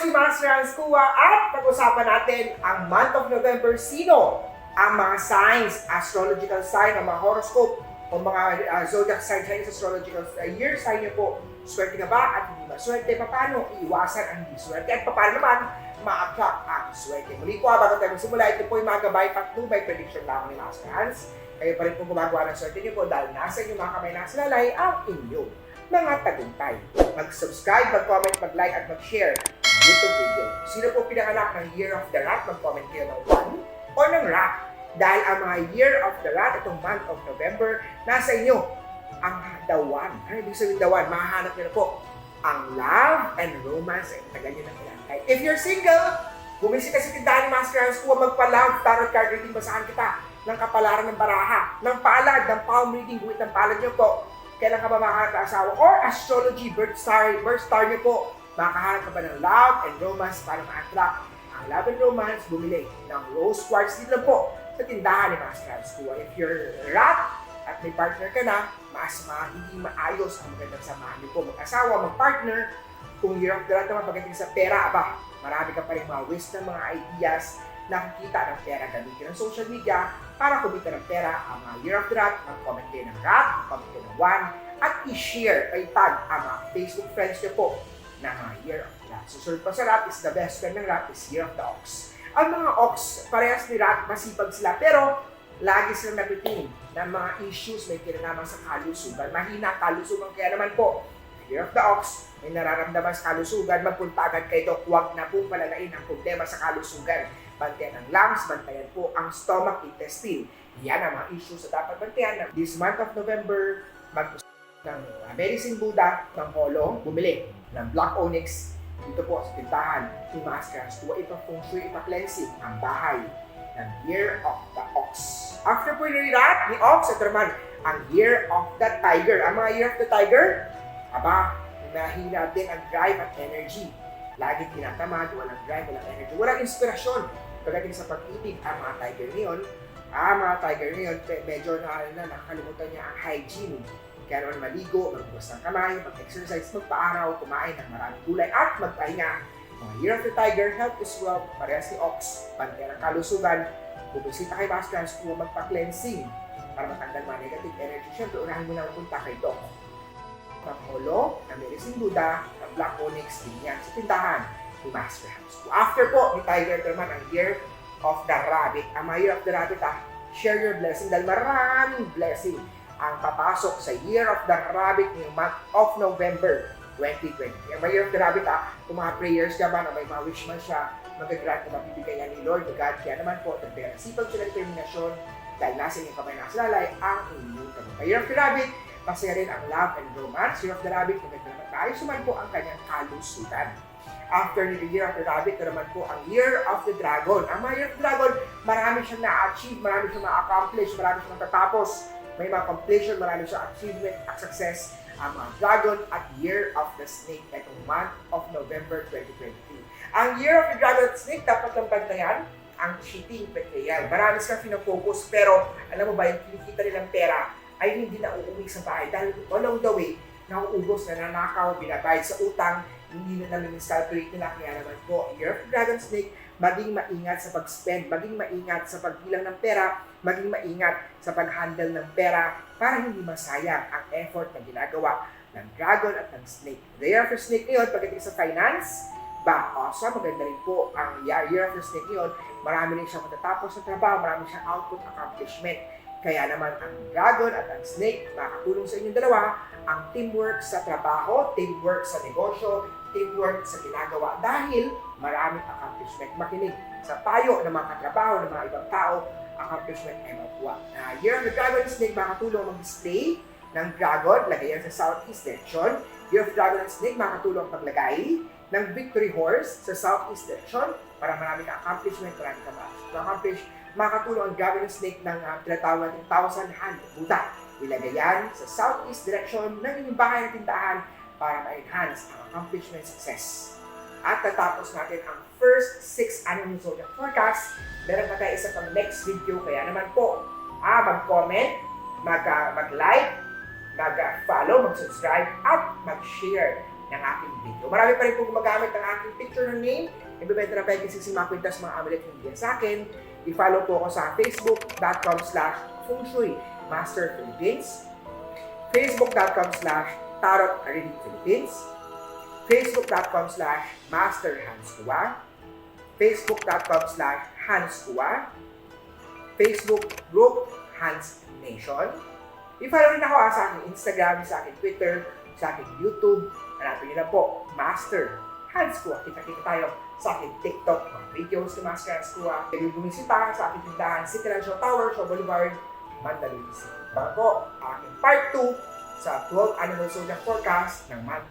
si Master Hanz Cua at pag-usapan natin ang month of November. Sino ang mga signs, astrological sign, o mga horoscope, o mga zodiac sign, Chinese astrological year sign niyo po. Swerte ka ba at hindi ba swerte? Paano iwasan ang hindi swerte? At paano naman ma-attract ang swerte? Muli po, bago tayo magsimula, ito po yung mga gabay patnubay prediction lang ni Master Hanz. Kayo pa rin po gumagawa ng swerte niyo po dahil nasa inyo mga kamay nasa lalay ang inyong mga tagumpay. Mag-subscribe, mag-comment, mag-like at mag-share ng YouTube video. Sino po pinanganak ng Year of the Rat? Mag-comment kayo ng 1 o ng Rat. Dahil ang mga Year of the Rat, itong month of November, nasa inyo ang dawan. Ano ibig sabihin dawan? Mahahanap niyo na po ang love and romance ay tagal niyo ng ilangkay. If you're single, bumisita sa tindahan ni Master Hanz Cua, magpa-love tarot card reading, basahan kita ng kapalaran ng baraha, ng palad, ng palm reading, guhit ng palad niyo po. Kailan ka ba makahanap ng asawa? Or astrology, birth star niyo po. Makahanap ka ba ng love and romance para ma-attract ang love and romance? Bumili ng rose quartz dito po sa tindahan ni Master Hanz Cua. If you're rat at may partner ka na, hindi maayos ang magandang samahan niyo po. Mag-asawa, mag-partner. Kung year of the rat naman pagdating sa pera, marami ka pa rin mga waste ng mga ideas na kikita ng pera. Gamitin ng social media para kumita ng pera. Ang mga year of the rat, mag-comment kayo ng rat, mag-comment kayo ng 1, at i-share, i-tag ang mga Facebook friends niyo po na mga year of the rat. Susunod pa sa rat is the best friend ng rat is year of the ox. Ang mga ox, parehas ni rat, masipag sila, pero lagi silang napitin ng mga issues may kinalaman sa kalusugan. Mahina kalusugan, kaya naman po, year of the ox, may nararamdaman sa kalusugan, magpunta agad kay Doc, huwag na po palalain ang problema sa kalusugan. Bantayan ang lungs, bantayan po ang stomach, intestine. Yan ang mga issues na dapat bantayan. This month of November, ng medicine Buddha, ng holong, bumili ng black onyx dito po sa tindahan ni Master Hanz Cua. Ipa-fengshui, ipa-cleansing ang bahay ng Year of the Ox. After po yung rat ni Ox, ito naman ang Year of the Tiger. Ang mga Year of the Tiger, nahina din ang drive at energy. Lagi tinatamad, walang drive, walang energy, walang inspirasyon. Pagdating sa pag-ibig, ang mga tiger ngayon, medyo nakakalimutan niya ang hygiene. Kaya naman maligo, magbukas ng kamay, mag-exercise, magpa-araw, kumain ng maraming gulay, at magpahinga. Mga Year of the Tiger, health is wealth, parehas si Ox, bantayan ang kalusugan, bumisita kay Master Hanz Cua, magpa-cleansing para matanggal mga negative energy. Siyempre, unahin mo na magpunta kay Doc. Ng holo, ng medicine Buddha, ng black onyx, din yan sa tindahan ni Master Hanz Cua. After po ni Tiger, naman ang Year of the Rabbit. Ang mga Year of the Rabbit, share your blessing dahil maraming blessing ang papasok sa Year of the Rabbit ngayong month of November 2020. Ang mga Year of the Rabbit, kung mga prayers ka ba na may mga wish man siya, mag-grant na mabibigay yan ni Lord, ni God. Kaya naman po, sipag siya ng determinasyon dahil nasa inyong kamay nasa lalay ang inyong tagumpay. Year of the Rabbit, masaya rin ang love and romance. Year of the Rabbit, maganda naman tayo, suman po ang kanyang kalusugan. After the Year of the Rabbit, ito naman po ang Year of the Dragon. Ang mga Year of the Dragon, marami siyang na-achieve, marami siyang na-accomplish, marami siyang matatapos. May mga completion, marami siyang achievement at success. Ang mga Dragon at Year of the Snake itong month of November 2023. Ang Year of the Dragon at Snake, dapat lang bantayan ang cheating betrayal. Marami silang pinafocus, pero alam mo ba, yung kinikita nilang pera ay hindi na uuwi sa bahay dahil along the way, nauubos, nananakaw, binabayad sa utang, hindi na namin miscalculate nila. Kaya naman po, Year of the Dragon Snake, maging maingat sa pag-spend, maging maingat sa pagbilang ng pera, maging maingat sa pag-handle ng pera para hindi masayang ang effort na ginagawa ng dragon at ng snake. The Year of the Snake ngayon, pagdating sa finance, awesome, maganda rin po ang Year of the Snake ngayon. Marami rin siyang matatapos sa trabaho, marami siyang output accomplishment. Kaya naman ang dragon at ang snake, makakatulong sa inyong dalawa ang teamwork sa trabaho, teamwork sa negosyo, teamwork sa ginagawa dahil maraming accomplishment. Makinig sa payo ng mga katrabaho ng mga ibang tao, accomplishment ay makuha. Year of the Dragon Snake, makakatulong mag-display ng dragon, lagay yan sa southeast direction. Year of Dragon and Snake, makakatulong paglagay ng victory horse sa southeast direction para maraming accomplishment, maraming accomplish. Makakatulong ang Dragon and Snake ng tinatawag ng 1,000-hand Buddha. Ilagay yan sa southeast direction ng inyong bahay ng tindahan para ma-enhance ang accomplishment success. At tatapos natin ang first 6 annual zodiac forecast. Meron pa tayo isa pang next video, kaya naman po, mag-comment, mag-like, mag-follow, mag-subscribe, at mag-share ng aking video. Marami pa rin po gumagamit ng aking picture ng name. Ibibenta na pwede si mga kwintas mga amulet hindi sa akin. I-follow po ako sa facebook.com/fengshui Master Philippines, facebook.com/Tarot Reading Philippines, facebook.com/Master Hanz Cua, facebook.com/Hanz Cua, Facebook group Hanz Nation. I-follow rin ako sa aking Instagram, sa aking Twitter, sa aking YouTube. Hanapin niyo na po, Master Hanz Cua. Kita-kita tayo sa aking TikTok, mga videos ni Master Hanz Cua. Pwede bumisita sa aking tindahan, City Rancho Tower, Shaw Boulevard, Mandaluyong City. Bago, aking part 2 sa 12 Animal Zodiac Forecast ng month